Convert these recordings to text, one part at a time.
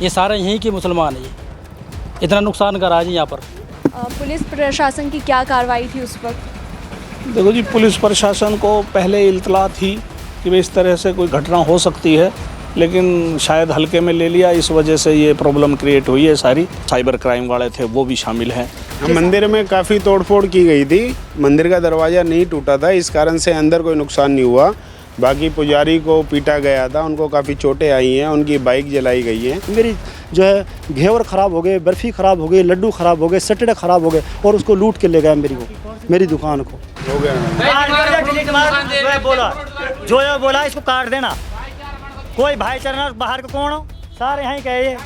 ये सारे यहीं के मुसलमान हैं, ये इतना नुकसान करा है जी यहाँ पर। पुलिस प्रशासन की क्या कार्रवाई थी उस वक्त? देखो जी, पुलिस प्रशासन को पहले इल्तला थी कि भाई इस तरह से कोई घटना हो सकती है, लेकिन शायद हल्के में ले लिया, इस वजह से ये प्रॉब्लम क्रिएट हुई है सारी। साइबर क्राइम वाले थे वो भी शामिल हैं। मंदिर में काफ़ी तोड़फोड़ की गई थी, मंदिर का दरवाज़ा नहीं टूटा था, इस कारण से अंदर कोई नुकसान नहीं हुआ। बाकी पुजारी को पीटा गया था, उनको काफ़ी चोटें आई हैं, उनकी बाइक जलाई गई है। मेरी जो है घेवर ख़राब हो गए, बर्फ़ी ख़राब हो गई, लड्डू ख़राब हो गए, सटड़े ख़राब हो गए और उसको लूट के ले गया मेरी दुकान को। हो गया बोला जो है बोला इसको काट देना, कोई भाईचारा बाहर के कौन हो, सारे यहीं कहे,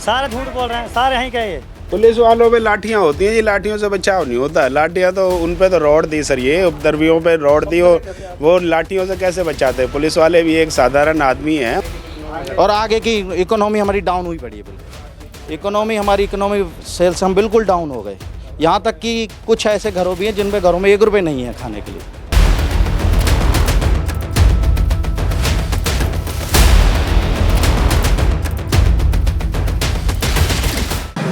सारे झूठ बोल रहे हैं, सारे यहीं कहे। पुलिस वालों पे लाठियाँ होती हैं जी, लाठियों से बचाव नहीं होता। लाठियाँ तो उन पे तो रॉड दी सर, ये उपद्रवियों पे रॉड दी हो, वो लाठियों से कैसे बचाते हैं? पुलिस वाले भी एक साधारण आदमी हैं। और आगे की इकोनॉमी हमारी डाउन हुई पड़ी है, बिल्कुल इकोनॉमी सेल्स हम बिल्कुल डाउन हो गए। यहाँ तक कि कुछ ऐसे घरों भी हैं जिन पे घरों में 1 रुपये नहीं है खाने के लिए।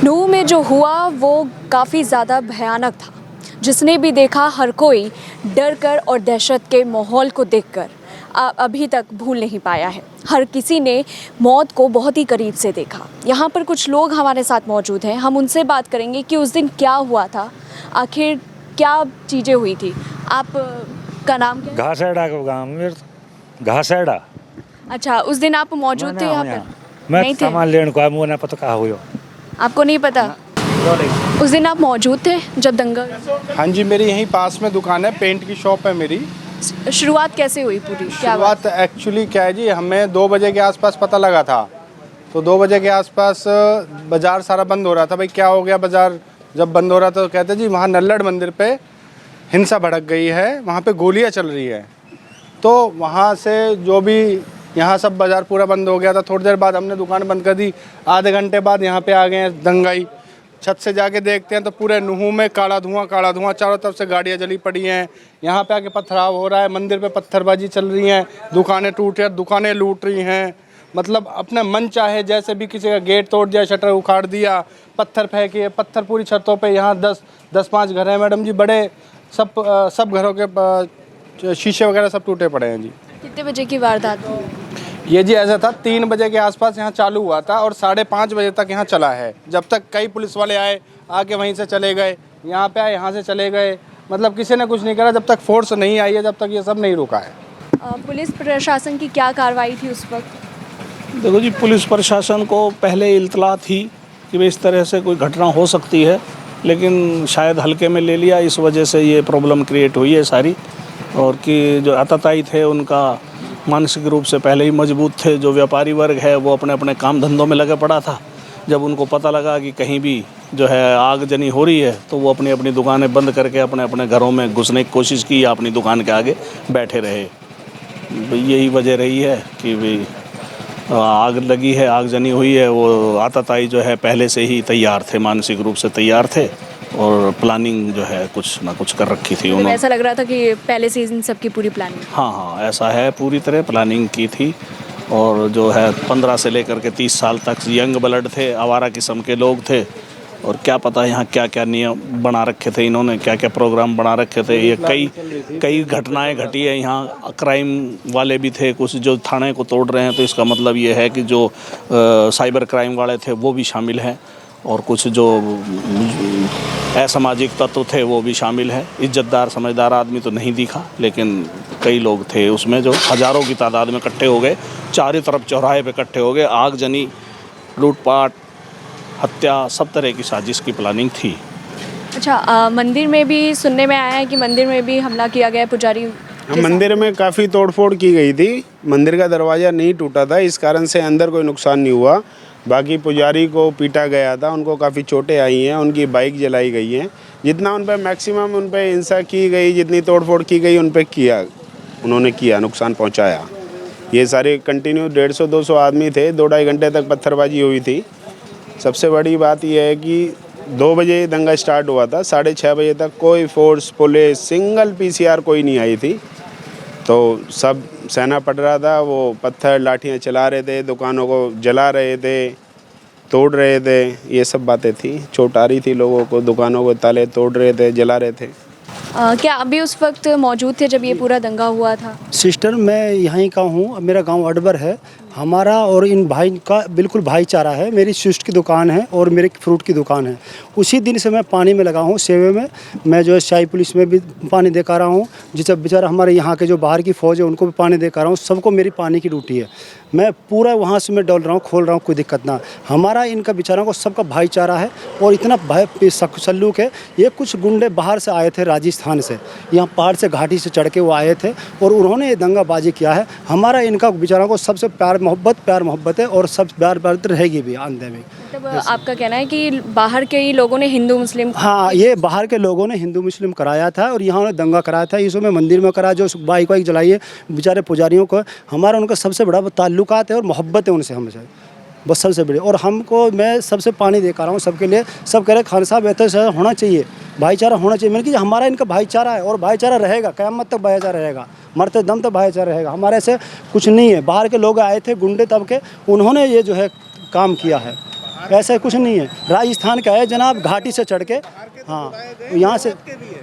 नूह में जो हुआ वो काफ़ी ज़्यादा भयानक था। जिसने भी देखा, हर कोई डर कर और दहशत के माहौल को देखकर अभी तक भूल नहीं पाया है। हर किसी ने मौत को बहुत ही करीब से देखा। यहाँ पर कुछ लोग हमारे साथ मौजूद हैं, हम उनसे बात करेंगे कि उस दिन क्या हुआ था, आखिर क्या चीज़ें हुई थी। आप का नाम क्या है? घासेड़ा का गाँव मेरे, घासेड़ा। अच्छा, उस दिन आप मौजूद थे यहाँ पर? मैं नहीं थे? सामान लेने को आया, मुझे नहीं पता कहाँ हुआ। आपको नहीं पता? उस दिन आप मौजूद थे जब दंगा? हाँ जी, मेरी यहीं पास में दुकान है, पेंट की शॉप है मेरी। शुरुआत कैसे हुई पूरी? शुरुआत एक्चुअली क्या है जी, हमें 2 बजे के आसपास पता लगा था। तो 2 बजे के आसपास बाज़ार सारा बंद हो रहा था। भाई क्या हो गया? बाज़ार जब बंद हो रहा था तो कहते जी वहाँ नल्लड़ मंदिर पे हिंसा भड़क गई है, वहाँ पे गोलियाँ चल रही है। तो वहाँ से जो भी यहाँ सब बाज़ार पूरा बंद हो गया था। थोड़ी देर बाद हमने दुकान बंद कर दी। आधे घंटे बाद यहाँ पे आ गए हैं दंगाई। छत से जाके देखते हैं तो पूरे नूह में काला धुआं, चारों तरफ से गाड़ियाँ जली पड़ी हैं। यहाँ पे आके पथराव हो रहा है, मंदिर पे पत्थरबाजी चल रही है, दुकानें टूट रही, दुकानें लूट रही हैं। मतलब अपने मन चाहे जैसे भी किसी का गेट तोड़ दिया, शटर उखाड़ दिया, पत्थर फेंके, पत्थर पूरी छतों पे। यहाँ 10-5 घर हैं मैडम जी, बड़े सब घरों के शीशे वगैरह सब टूटे पड़े हैं जी। कितने बजे की वारदात? ये जी ऐसा था, 3 बजे के आसपास यहाँ चालू हुआ था और 5:30 बजे तक यहाँ चला है। जब तक कई पुलिस वाले आए, आके वहीं से चले गए, यहाँ पे आए, यहाँ से चले गए। मतलब किसी ने कुछ नहीं करा। जब तक फोर्स नहीं आई है, जब तक ये सब नहीं रुका है। पुलिस प्रशासन की क्या कार्रवाई थी उस वक्त? देखो जी, पुलिस प्रशासन को पहले इल्तला थी कि भाई इस तरह से कोई घटना हो सकती है, लेकिन शायद हल्के में ले लिया, इस वजह से ये प्रॉब्लम क्रिएट हुई है सारी। और कि जो आतताई थे उनका मानसिक रूप से पहले ही मजबूत थे। जो व्यापारी वर्ग है वो अपने अपने काम धंधों में लगे पड़ा था। जब उनको पता लगा कि कहीं भी जो है आगजनी हो रही है तो वो अपनी अपनी दुकानें बंद करके अपने अपने घरों में घुसने की कोशिश की, अपनी दुकान के आगे बैठे रहे। यही वजह रही है कि भाई आग लगी है, आगजनी हुई है। वो आतताई जो है पहले से ही तैयार थे, मानसिक रूप से तैयार थे और प्लानिंग जो है कुछ ना कुछ कर रखी थी उन्होंने। ऐसा लग रहा था कि पहले से इन सब की पूरी प्लानिंग? हाँ, ऐसा है, पूरी तरह प्लानिंग की थी। और जो है 15 से लेकर के 30 साल तक यंग ब्लड थे, आवारा किस्म के लोग थे। और क्या पता यहाँ क्या क्या नियम बना रखे थे इन्होंने, क्या क्या प्रोग्राम बना रखे थे। ये कई घटनाएं घटी है यहाँ। क्राइम वाले भी थे कुछ जो थाने को तोड़ रहे हैं, तो इसका मतलब ये है कि जो साइबर क्राइम वाले थे वो भी शामिल हैं। और कुछ जो असामाजिक तत्व थे वो भी शामिल है। इज्जतदार समझदार आदमी तो नहीं दिखा, लेकिन कई लोग थे उसमें जो हज़ारों की तादाद में इकट्ठे हो गए, चारों तरफ चौराहे पे इकट्ठे हो गए। आगजनी, लूटपाट, हत्या, सब तरह की साजिश की प्लानिंग थी। अच्छा, मंदिर में भी सुनने में आया है कि मंदिर में भी हमला किया गया पुजारी? मंदिर में काफ़ी तोड़फोड़ की गई थी। मंदिर का दरवाज़ा नहीं टूटा था, इस कारण से अंदर कोई नुकसान नहीं हुआ। बाकी पुजारी को पीटा गया था, उनको काफ़ी चोटें आई हैं, उनकी बाइक जलाई गई है। जितना उन पर मैक्सिमम उन पर हिंसा की गई, जितनी तोड़फोड़ की गई उन पर उन्होंने किया, नुकसान पहुंचाया। ये सारे कंटिन्यू 150-200 आदमी थे, 2-2.5 घंटे तक पत्थरबाजी हुई थी। सबसे बड़ी बात यह है कि 2 बजे दंगा स्टार्ट हुआ था, 6:30 बजे तक कोई फोर्स, पुलिस, सिंगल PCR कोई नहीं आई थी। तो सब सहना पड़ रहा था। वो पत्थर लाठियाँ चला रहे थे, दुकानों को जला रहे थे, तोड़ रहे थे, ये सब बातें थी। चोट आ रही थी लोगों को, दुकानों को ताले तोड़ रहे थे, जला रहे थे। क्या अभी उस वक्त मौजूद थे जब ये पूरा दंगा हुआ था? सिस्टर मैं यहीं का हूँ, मेरा गांव अडबर है। हमारा और इन भाई का बिल्कुल भाईचारा है। मेरी स्विस्ट की दुकान है और मेरी फ्रूट की दुकान है। उसी दिन से मैं पानी में लगा हूँ, सेवे में। मैं जो है शाही पुलिस में भी पानी दे कर रहा हूँ। जिस बेचारा हमारे यहाँ के जो बाहर की फ़ौज है उनको भी पानी दे कर रहा हूँ। सबको मेरी पानी की ड्यूटी है। मैं पूरा वहाँ से मैं डोल रहा हूँ, खोल रहा हूँ, कोई दिक्कत ना। हमारा इनका बेचारों को सबका भाईचारा है और इतना भाई सल्लूक है। ये कुछ गुंडे बाहर से आए थे, राजस्थान से, यहाँ पहाड़ से घाटी से चढ़ के वो आए थे और उन्होंने ये दंगाबाजी किया है। हमारा इनका बेचारों को सबसे प्यार मोहब्बत है और सब प्यार रहेगी भी आंदे में। मतलब आपका कहना है कि बाहर के ही लोगों ने हिंदू मुस्लिम? हाँ, ये बाहर के लोगों ने हिंदू मुस्लिम कराया था और यहाँ उन्होंने दंगा कराया था। इसमें मंदिर में करा, जो बाइक वाइक जलाई है बेचारे पुजारियों को। हमारा उनका सबसे बड़ा ताल्लुकात है और मोहब्बत है उनसे, हमसे बस सबसे बड़ी। और हमको मैं सबसे पानी दे कर रहा हूँ सबके लिए। सब कह रहे खान साहब ऐसा होना चाहिए, भाईचारा होना चाहिए। मैंने कि हमारा इनका भाईचारा है और भाईचारा रहेगा, क़यामत तक भाईचारा रहेगा, मरते दम तक भाईचारा रहेगा। हमारे से कुछ नहीं है। बाहर के लोग आए थे गुंडे तब के, उन्होंने ये जो है काम किया है, ऐसा कुछ नहीं है। राजस्थान का है जनाब, घाटी से चढ़ के। हाँ, यहाँ से,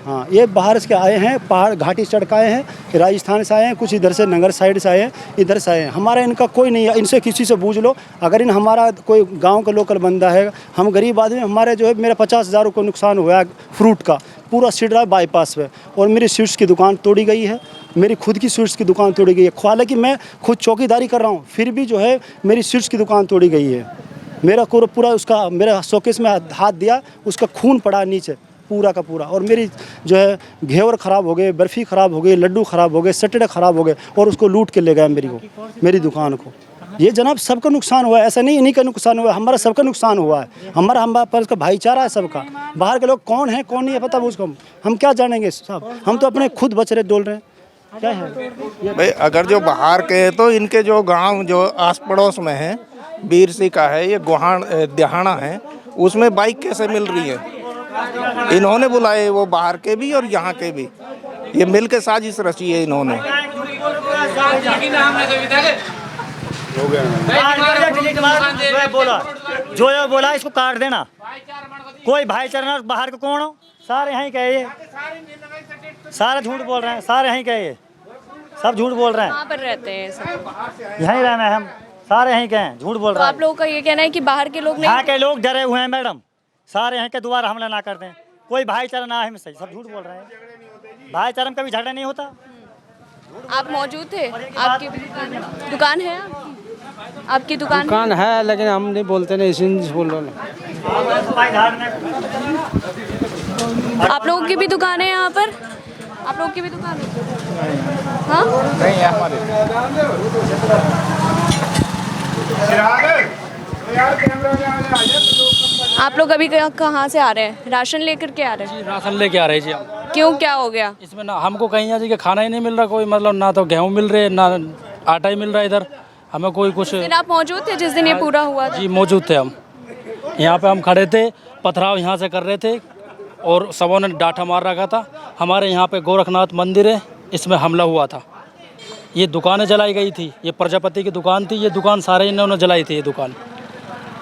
हाँ, ये बाहर से आए हैं, पहाड़ घाटी चढ़ के आए हैं, राजस्थान से आए हैं, कुछ इधर से नगर साइड से आए हैं, इधर से आए हैं। हमारा इनका कोई नहीं है। इनसे किसी से पूछ लो, अगर इन हमारा कोई गांव का लोकल बंदा है, हम गरीब आदमी, हमारे जो है मेरा 50,000 रुपये नुकसान हुआ है फ्रूट का, पूरा सिडरा बाईपास पे। और मेरी स्वीट्स की दुकान तोड़ी गई है, मेरी खुद की स्वीट्स की दुकान तोड़ी गई है। हालांकि मैं खुद चौकीदारी कर रहा हूँ, फिर भी जो है मेरी स्वीट्स की दुकान तोड़ी गई है। मेरा पूरा उसका, मेरा शोकेस में हाथ दिया, उसका खून पड़ा नीचे पूरा का पूरा। और मेरी जो है घेवर ख़राब हो गए, बर्फ़ी ख़राब हो गई, लड्डू ख़राब हो गए, सटड़े ख़राब हो गए और उसको लूट के ले गए मेरी दुकान को। ये जनाब सबका नुकसान हुआ है, ऐसा नहीं इन्हीं का नुकसान हुआ है, हमारा सबका नुकसान हुआ है। हमारा पर उसका भाईचारा है सबका। बाहर के लोग कौन है कौन नहीं है पता उसको, हम क्या जानेंगे साहब। हम तो अपने खुद बच रहे, डोल रहे हैं। क्या है भाई, अगर जो बाहर के हैं तो इनके जो गांव जो आस पड़ोस में है, बीरसी का है, ये दिहाना है, उसमें बाइक कैसे मिल रही है? इन्होंने बुलाए, वो बाहर के भी और यहाँ के भी, ये मिल के साजिश रची है इन्होंने। जो बोला इसको काट देना, कोई भाईचारा बाहर के कौन हो, सारे यहीं कहे, सारे झूठ बोल रहे हैं, सारे यहीं कहे, सब झूठ बोल रहे हैं। कहाँ पर रहते हैं सब? यहीं रहना है हम, सारे यहीं के हैं, झूठ बोल रहे हैं। आप लोगों का ये कहना है कि बाहर के लोग नहीं? यहाँ के लोग डरे हुए हैं मैडम, सारे यहाँ के दोबारा हमला ना कर दें, कोई भाईचारा ना है, सही सब झूठ बोल रहे हैं। भाईचारा में कभी झगड़ा नहीं होता। आप मौजूद थे? आपकी दुकान है? आपकी दुकान है, लेकिन हम नहीं बोलते ना, इसी बोल रहे हैं। आप लोगों की भी दुकान है यहाँ पर? आप लोगों की भी दुकान है? हाँ, नहीं है हमारे। आप लोग अभी कहाँ से आ रहे हैं? राशन लेकर के आ रहे हैं? जी, राशन लेके आ रहे हैं जी हम। क्यों, क्या हो गया इसमें? ना हमको कहीं यहाँ जी के खाना ही नहीं मिल रहा कोई, मतलब ना तो गेहूँ मिल रहे, ना आटा ही मिल रहा है इधर हमें कोई कुछ। दिन आप मौजूद थे जिस दिन ये पूरा हुआ था? जी मौजूद थे हम, यहाँ पे हम खड़े थे, पथराव यहाँ से कर रहे थे और सबों ने डांठा मार रखा था। हमारे यहाँ पे गोरखनाथ मंदिर है, इसमें हमला हुआ था। ये दुकानें जलाई गई थी, ये प्रजापति की दुकान थी, ये दुकान सारे इन्होंने जलाई थी। ये दुकान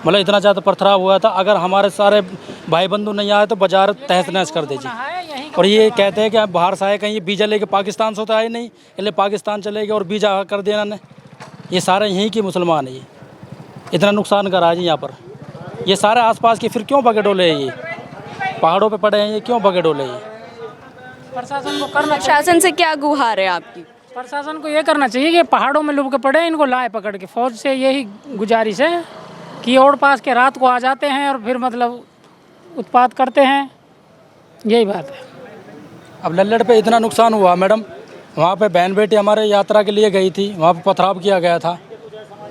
मतलब इतना ज़्यादा पथराव हुआ था, अगर हमारे सारे भाई बंधु नहीं आए तो बाजार तहस नहस कर दीजिए। और ये कहते हैं कि आप बाहर से आए, कहीं ये वीज़ा लेके पाकिस्तान से तो आए नहीं, इसलिए पाकिस्तान चले गए और वीज़ा कर दिया इन्होंने। ये सारे यहीं के मुसलमान है, ये इतना नुकसान करा है जी यहाँ पर। ये सारे आसपास के फिर क्यों बगे डोले हैं? ये पहाड़ों पे पड़े हैं, ये क्यों बगे डोले हैं? प्रशासन को करना, प्रशासन से क्या गुहार है आपकी? प्रशासन को ये करना चाहिए कि पहाड़ों में लुभ के पड़े, इनको लाए पकड़ के। फौज से यही गुजारिश है कि और पास के रात को आ जाते हैं और फिर मतलब उत्पात करते हैं, यही बात है। अब लल्लड़ पे इतना नुकसान हुआ मैडम, वहाँ पे बहन बेटी हमारे यात्रा के लिए गई थी, वहाँ पे पथराव किया गया था।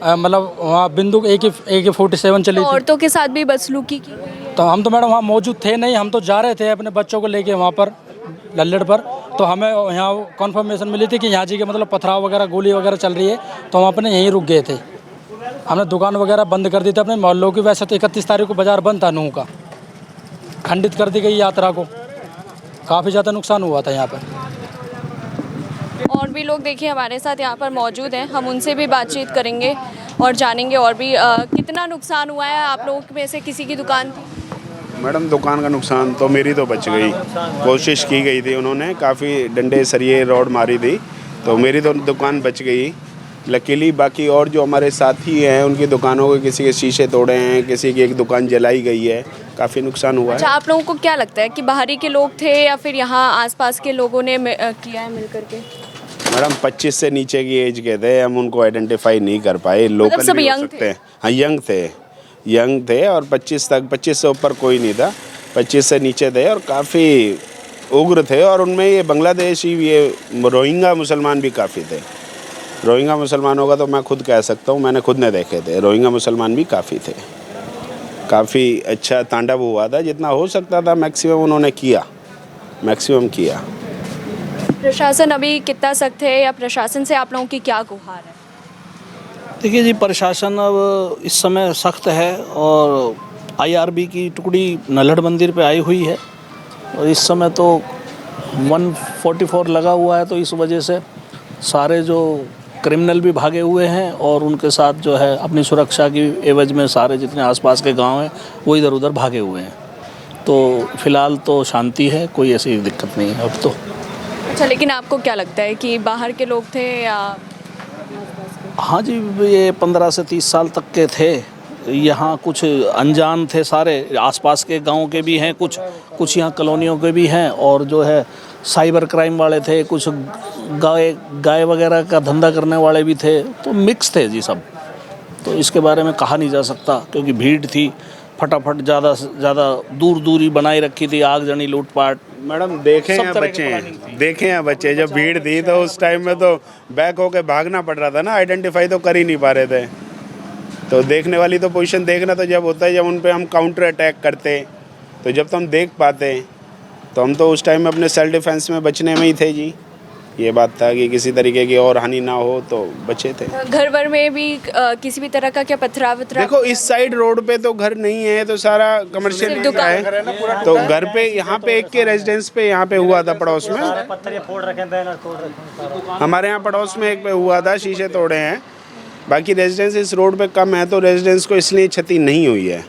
मतलब वहाँ बिंदु AK-47 चली थी। औरतों के साथ भी बदसलूकी की गई? तो हम तो मैडम वहाँ मौजूद थे नहीं, हम तो जा रहे थे अपने बच्चों को लेके वहाँ पर लल्लड़ पर। तो हमें यहाँ कन्फर्मेशन मिली थी कि यहाँ जी के मतलब पथराव वगैरह गोली वगैरह चल रही है, तो हम अपने यहीं रुक गए थे। हमने दुकान वगैरह बंद कर दी थी अपने मोहल्लों की। वैसे तो 31 तारीख को बाज़ार बंद था नूह का, खंडित कर दी गई यात्रा को। काफ़ी ज़्यादा नुकसान हुआ था यहाँ पर। और भी लोग देखिए हमारे साथ यहाँ पर मौजूद हैं, हम उनसे भी बातचीत करेंगे और जानेंगे और भी कितना नुकसान हुआ है। आप लोगों में से किसी की दुकान थी? मैडम दुकान का नुकसान तो मेरी तो बच गई, कोशिश की गई थी, उन्होंने काफ़ी डंडे सरिये रॉड मारी थी, तो मेरी तो दुकान बच गई लकीली। बाकी और जो हमारे साथी हैं उनकी दुकानों के किसी के शीशे तोड़े हैं, किसी की एक दुकान जलाई गई है, काफ़ी नुकसान हुआ अच्छा, है। आप लोगों को क्या लगता है कि बाहरी के लोग थे या फिर यहाँ आसपास के लोगों ने किया है मिल करके? मैडम 25 से नीचे की एज के थे, हम उनको आइडेंटिफाई नहीं कर पाए। लोकल सब भी हो यंग सकते हैं। हाँ यंग थे और 25 से ऊपर कोई नहीं था, 25 से नीचे थे और काफ़ी उग्र थे। और उनमें ये बांग्लादेशी, ये रोहिंग्या मुसलमान भी काफ़ी थे। रोहिंग्या मुसलमानों का तो मैं खुद कह सकता हूँ, मैंने खुद ने देखे थे, रोहिंग्या मुसलमान भी काफ़ी थे। काफ़ी अच्छा तांडव हुआ था, जितना हो सकता था मैक्सिमम उन्होंने किया, मैक्सिमम किया। प्रशासन अभी कितना सख्त है या प्रशासन से आप लोगों की क्या गुहार है? देखिए जी, प्रशासन अब इस समय सख्त है और आईआरबी की टुकड़ी नल्हड़ मंदिर पे आई हुई है और इस समय तो 144 लगा हुआ है, तो इस वजह से सारे जो क्रिमिनल भी भागे हुए हैं और उनके साथ जो है अपनी सुरक्षा की एवज में सारे जितने आसपास के गांव हैं वो इधर उधर भागे हुए हैं। तो फिलहाल तो शांति है, कोई ऐसी दिक्कत नहीं है अब तो। अच्छा, लेकिन आपको क्या लगता है कि बाहर के लोग थे या? हाँ जी, ये 15 से 30 साल तक के थे। यहाँ कुछ अनजान थे, सारे आसपास के गांव के भी हैं, कुछ यहाँ कॉलोनियों के भी हैं और जो है साइबर क्राइम वाले थे, कुछ गाय वगैरह का धंधा करने वाले भी थे, तो मिक्स थे जी सब। तो इसके बारे में कहा नहीं जा सकता क्योंकि भीड़ थी, फटाफट ज़्यादा से ज़्यादा दूरी बनाई रखी थी, आगजनी लूटपाट। मैडम देखे हैं बच्चे जब भीड़ थी तो उस टाइम में तो बैक होके भागना पड़ रहा था ना, आइडेंटिफाई तो कर ही नहीं पा रहे थे। तो देखने वाली तो पोजीशन देखना तो जब होता है जब उन पे हम काउंटर अटैक करते, तो जब तो हम देख पाते तो हम तो उस टाइम में अपने सेल्फ डिफेंस में बचने में ही थे जी। ये बात था कि किसी तरीके की और हानि ना हो तो बचे थे। घर वर में भी किसी भी तरह का क्या पथराव? देखो इस साइड रोड पे तो घर नहीं है, तो सारा कमर्शियल एरिया है। तो घर पे यहाँ पे एक के रेजिडेंस पे यहाँ पे हुआ था पड़ोस में, पत्थर ये फोड़ रखे हैं, बैनर तोड़ रखे हैं। हमारे यहाँ पड़ोस में एक पे हुआ था, शीशे तोड़े हैं। बाकी रेजिडेंस इस रोड पे कम है तो रेजिडेंस को इसलिए क्षति नहीं हुई है,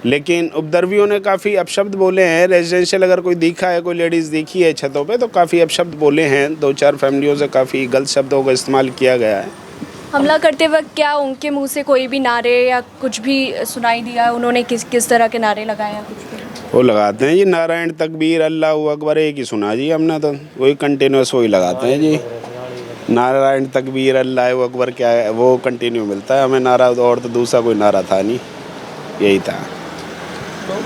लेकिन उपद्रवियों ने काफ़ी अपशब्द बोले हैं। रेजिडेंशियल अगर कोई दिखा है, कोई लेडीज़ दिखी है छतों पे, तो काफ़ी अपशब्द बोले हैं। 2-4 फैमिलियों से काफ़ी गलत शब्दों का इस्तेमाल किया गया है। हमला करते वक्त क्या उनके मुंह से कोई भी नारे या कुछ भी सुनाई दिया? उन्होंने किस तरह के नारे लगाए या कुछ भी? वो लगाते हैं जी, नारायण तकबीर अल्लाह अकबर, एक ही सुना जी हमने, तो वही कंटिन्यूस वही लगाते हैं जी। नारायण तकबीर अल्लाह अकबर क्या है वो कंटिन्यू मिलता है हमें नारा, और तो दूसरा कोई नारा था नहीं, यही था। घर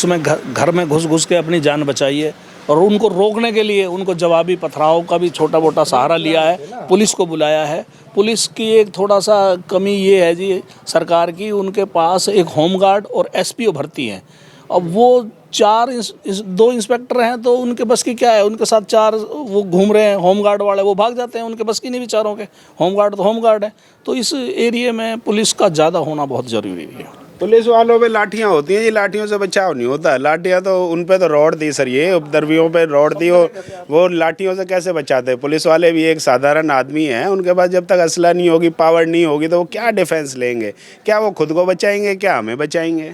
में घर में घुस के अपनी जान बचाइए और उनको रोकने के लिए उनको जवाबी पथराव का भी छोटा मोटा सहारा लिया है, पुलिस को बुलाया है। पुलिस की एक थोड़ा सा कमी ये है जी सरकार की, उनके पास एक होमगार्ड और एसपीओ भर्ती हैं। अब वो 2 इंस्पेक्टर हैं तो उनके बस की क्या है, उनके साथ 4 वो घूम रहे हैं, होमगार्ड वाले वो भाग जाते हैं, उनके बस की नहीं बेचारों के। होमगार्ड तो होमगार्ड है, तो इस एरिया में पुलिस का ज़्यादा होना बहुत ज़रूरी है। पुलिस वालों पे लाठियाँ होती हैं जी, लाठियों से बचाव नहीं होता। लाठियाँ तो उन पे तो रॉड दी सर, ये उपद्रवियों पे रॉड दी, वो लाठियों से कैसे बचाते? पुलिस वाले भी एक साधारण आदमी हैं, उनके पास जब तक असला नहीं होगी, पावर नहीं होगी, तो वो क्या डिफेंस लेंगे? क्या वो खुद को बचाएंगे, क्या हमें बचाएंगे?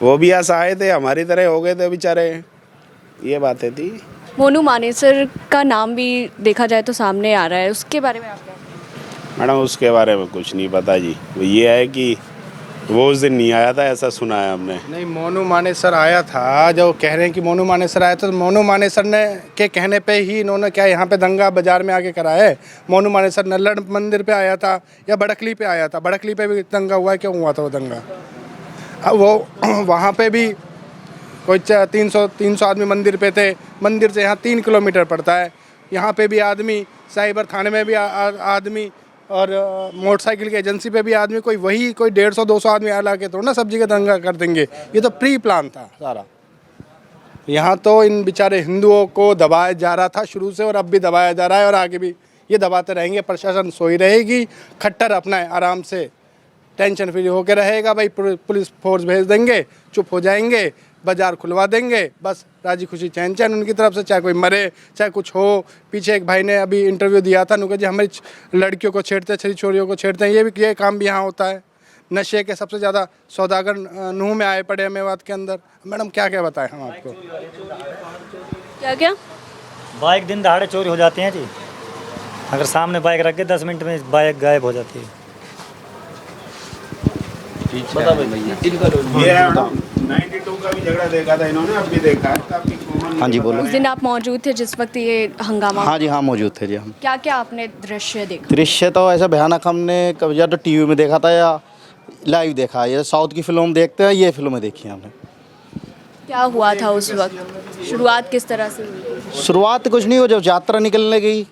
वो भी असहाय थे, हमारी तरह हो गए थे बेचारे, ये बातें थी। मोनू मानेसर का नाम भी देखा जाए तो सामने आ रहा है, उसके बारे में आप क्या? मैडम उसके बारे में कुछ नहीं पता जी। वो ये है कि वो उस दिन नहीं आया था, ऐसा सुना है हमने। नहीं, मोनू मानेसर आया था। जो कह रहे हैं कि मोनू मानेसर आया था, तो मोनू मानेसर ने के कहने पे ही इन्होंने क्या यहाँ पे दंगा बाजार में आके करा है? मोनू मानेसर नल्लड़ मंदिर पे आया था या बड़कली पे आया था? बड़कली पे भी दंगा हुआ है, क्यों हुआ था वो दंगा? अब वो वहाँ पे भी कोई 300 आदमी मंदिर पे थे। मंदिर से यहाँ 3 किलोमीटर पड़ता है। यहाँ पे भी आदमी, साइबर थाने में भी आदमी और मोटरसाइकिल की एजेंसी पे भी आदमी, कोई 150-200 आदमी आ के तो ना सब्जी का दंगा कर देंगे। ये तो प्री प्लान था सारा। यहाँ तो इन बेचारे हिंदुओं को दबाया जा रहा था शुरू से, और अब भी दबाया जा रहा है और आगे भी ये दबाते रहेंगे। प्रशासन सोई रहेगी, खट्टर अपना है, आराम से टेंशन फ्री होकर रहेगा। भाई पुलिस फोर्स भेज देंगे, चुप हो जाएंगे, बाज़ार खुलवा देंगे, बस राजी खुशी चैन चैन उनकी तरफ से, चाहे कोई मरे चाहे कुछ हो। पीछे एक भाई ने अभी इंटरव्यू दिया था, उन्होंने जी हमारी लड़कियों को छेड़ते हैं, छड़ी छोरियों को छेड़ते हैं, ये काम भी यहाँ होता है। नशे के सबसे ज़्यादा सौदागर नूह में आए पड़े हैं मेवात के अंदर। मैडम क्या क्या बताएं हम आपको? क्या क्या? बाइक दिन दहाड़े चोरी हो जाती हैं जी। अगर सामने बाइक रख के 10 मिनट में बाइक गायब हो जाती है। ये 92 का भी झगड़ा देखा था इन्होंने, अब भी देखा है काफी कॉमन। हाँ जी बोलो। उस दिन आप मौजूद थे जिस वक्त ये हंगामा? हाँ जी, हाँ मौजूद थे जी हम। क्या क्या आपने दृश्य देखा? दृश्य तो ऐसा भयानक हमने कभी या तो टीवी में देखा था या लाइव देखा है। ये साउथ की फिल्म देखते हैं, ये फिल्में देखी हैं हमने। क्या हुआ था उस वक्त? शुरुआत किस तरह से हुई? शुरुआत कुछ नहीं हो, जब यात्रा निकलने गई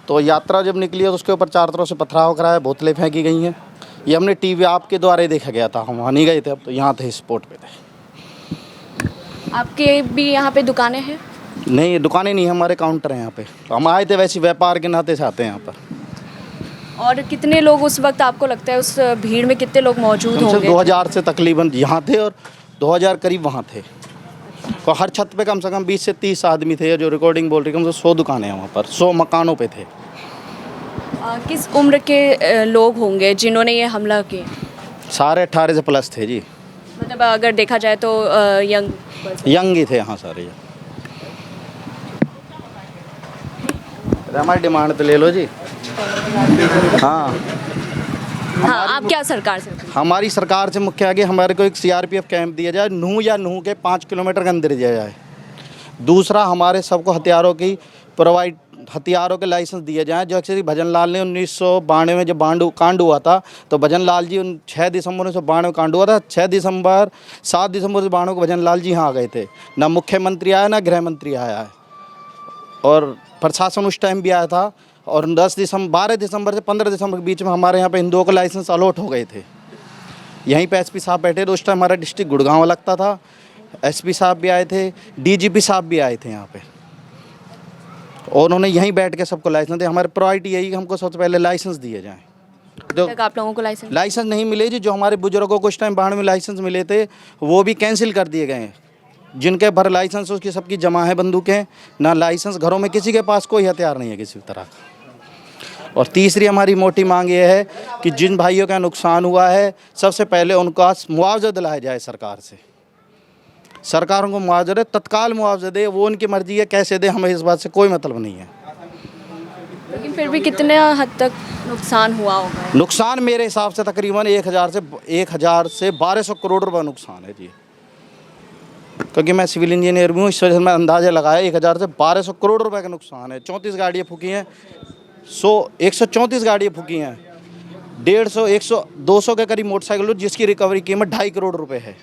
तो यात्रा जब निकली तो उसके ऊपर चारों तरफ से पथराव कराया, बोतलें फेंकी गई हैं। ये हमने टीवी आपके द्वारा ही देखा गया था, हम वहाँ नहीं गए थे, अब तो यहाँ थे, स्पॉट पे थे। आपके भी यहाँ पे दुकानें हैं? नहीं, दुकानें नहीं, हमारे काउंटर हैं यहाँ पे। हम आए थे वैसे व्यापार के नाते से आते हैं यहाँ पर। और कितने लोग उस वक्त आपको लगता है उस भीड़ में कितने लोग मौजूद होंगे? 2000 से तकरीबन यहाँ थे और 2000 करीब वहाँ थे। और हर छत पे कम से कम 20 से 30 आदमी थे, जो रिकॉर्डिंग बोल रही कम से 100 दुकानें हैं वहाँ पर, 100 मकानों पे थे। किस उम्र के लोग होंगे जिन्होंने ये हमला किया? सारे 18 से प्लस थे जी। मतलब अगर देखा जाए तो यंग ही थे हाँ सारे। हमारी डिमांड तो ले लो जी। हाँ हाँ, आप क्या सरकार से? हमारी सरकार से मुख्य है कि हमारे को एक सीआरपीएफ कैंप दिया जाए, नूह या नूह के 5 किलोमीटर के अंदर दिया जाए। दूसरा, हमारे सबको हथियारों के लाइसेंस दिए जाएं। जो एक्चुअली भजन लाल ने 1992 में जब कांड हुआ था, तो भजन लाल जी 6 दिसंबर 1992 कांड हुआ था। 7 दिसंबर 92 को भजन लाल जी यहाँ आ गए थे। ना मुख्यमंत्री आया, ना गृह मंत्री आया है, और प्रशासन उस टाइम भी आया था। और 12 दिसंबर से 15 दिसंबर के बीच में हमारे यहाँ पे हिंदुओं को लाइसेंस अलॉट हो गए थे। यहीं पे एसपी साहब बैठे थे उस टाइम, हमारा डिस्ट्रिक्ट गुड़गांव लगता था। एसपी साहब भी आए थे, डीजीपी साहब भी आए थे यहाँ पे, और उन्होंने यहीं बैठ के सबको लाइसेंस दिया। हमारी प्रायोरिटी यही कि हमको सबसे पहले लाइसेंस दिए जाएँ। तो आप लोगों को लाइसेंस नहीं मिले जी। जो हमारे बुजुर्गों को उस टाइम 92 में लाइसेंस मिले थे, वो भी कैंसिल कर दिए गए हैं। जिनके भर लाइसेंस उसकी सबकी जमा है बंदूकें, ना लाइसेंस, घरों में किसी के पास कोई हथियार नहीं है किसी तरह का। और तीसरी हमारी मोटी मांग ये है कि जिन भाइयों का नुकसान हुआ है, सबसे पहले उनका मुआवजा दिलाया जाए सरकार से। सरकारों को मुआवजा दे, तत्काल मुआवजा दे, वो उनकी मर्जी है, कैसे दे, हमें इस बात से कोई मतलब नहीं है। लेकिन फिर भी कितने हद तक नुकसान हुआ होगा? नुकसान मेरे हिसाब से तकरीबन 1000 से 1200 करोड़ रुपये नुकसान है जी। क्योंकि मैं सिविल इंजीनियर भी हूँ, इस वजह से मैं अंदाज़ा लगाया 1000 से 1200 करोड़ रुपए का नुकसान है। 34 गाड़ियाँ फूकी हैं, 134 गाड़ियाँ फूकी हैं, 150, 100, 200 के करीब मोटरसाइकिल, जिसकी रिकवरी कीमत 2.5 करोड़ रुपए है।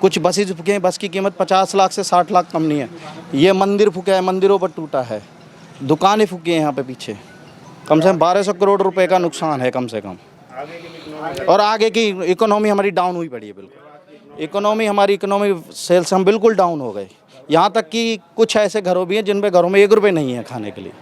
कुछ बसेज फूके हैं, बस की कीमत 50 लाख से 60 लाख कम नहीं है। ये मंदिर फूका है, मंदिरों पर टूटा है, दुकानें फूकी हैं यहाँ पे पीछे। कम से कम 1200 करोड़ रुपए का नुकसान है कम से कम। और आगे की इकोनॉमी हमारी डाउन हुई पड़ी है, बिल्कुल। हमारी इकोनॉमी सेल्स हम बिल्कुल डाउन हो गए। यहाँ तक कि कुछ ऐसे घरों भी हैं जिन पे घरों में 1 रुपये नहीं है खाने के लिए।